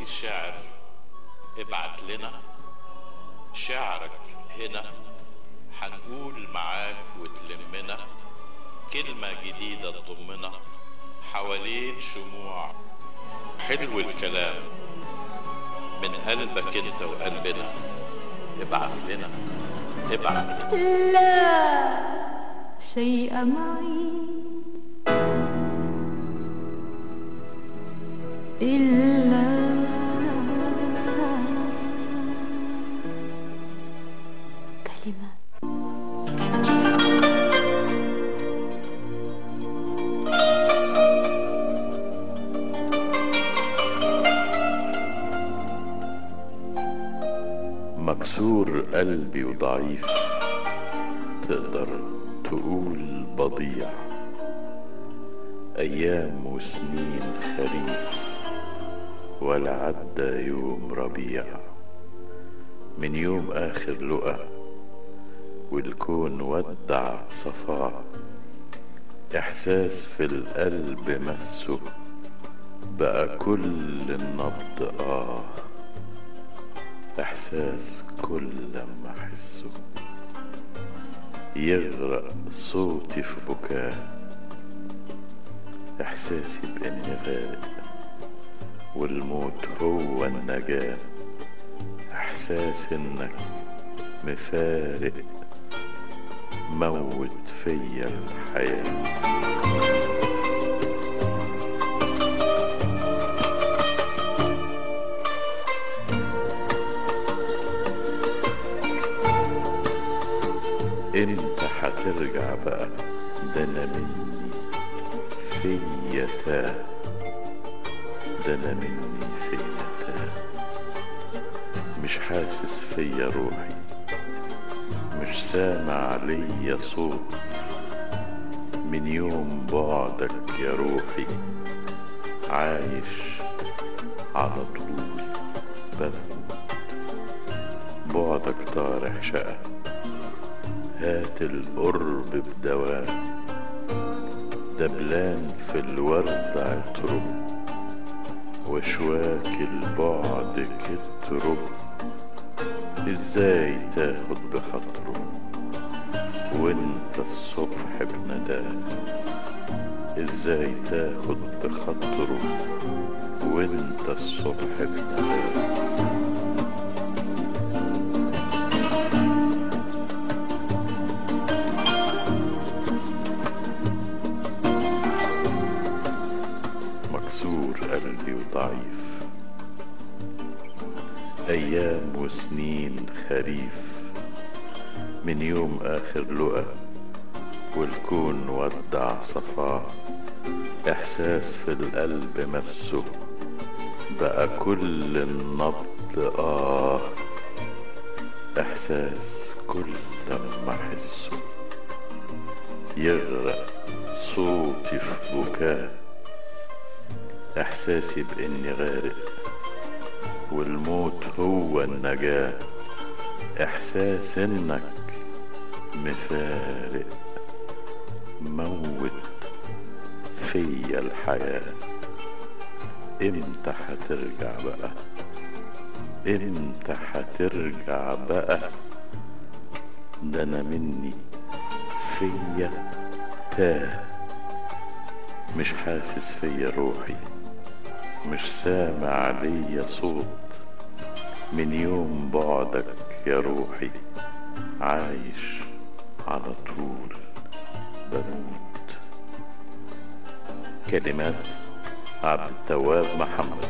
الشعر ابعت لنا شعرك هنا، حنقول معاك وتلمنا كلمة جديدة تضمنا حوالين شموع. حلو الكلام من قلبك انت وقلبنا، ابعت لنا ابعت. لا شيء معي إلا كلمات. مكسور قلبي وضعيف، تقدر تقول بضيع، أيام وسنين خريف ولا عدى يوم ربيع، من يوم آخر لقا والكون ودع صفاء، إحساس في القلب مسه بقى كل النبض إحساس كل لما أحسه يغرق صوتي في بكاه، إحساسي بإني غارق والموت هو النجاة، إحساس إنك مفارق موت فيا الحياة. انت هترجع بقى، ده انا مني فيا تاه، ده انا مني فيا تاه، مش حاسس فيا روحي، مش سامع ليا صوت، من يوم بعدك يا روحي عايش على طول بموت، بعدك طارح شقة، هات القرب بدواء، دبلان في الورد عطرب وشواك البعد كترب، ازاي تاخد بخاطره وانت الصبح بنداه، ازاي تاخد بخاطره وانت الصبح بنداه. مكسور قلبي وضعيف، أيام وسنين خريف، من يوم آخر لقا والكون ودع صفاء، إحساس في القلب مسه بقى كل النبض إحساس كل لما أحسه يغرق صوتي في بكاه، إحساسي بإني غارق والموت هو النجاة، إحساس إنك مفارق موت فيا الحياة. إمتى هترجع بقى، إمتى هترجع بقى، ده أنا مني فيا تاه، مش حاسس فيا روحي، مش سامع ليا صوت، من يوم بعدك يا روحي عايش على طول بموت. كلمات عبد التواب محمد.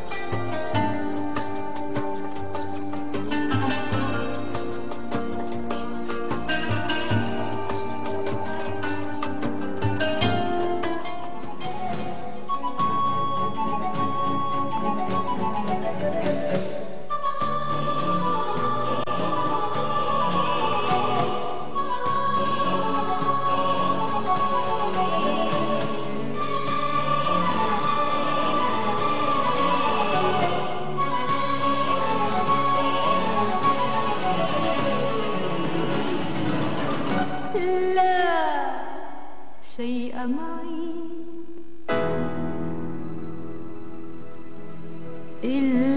شيء معي إلا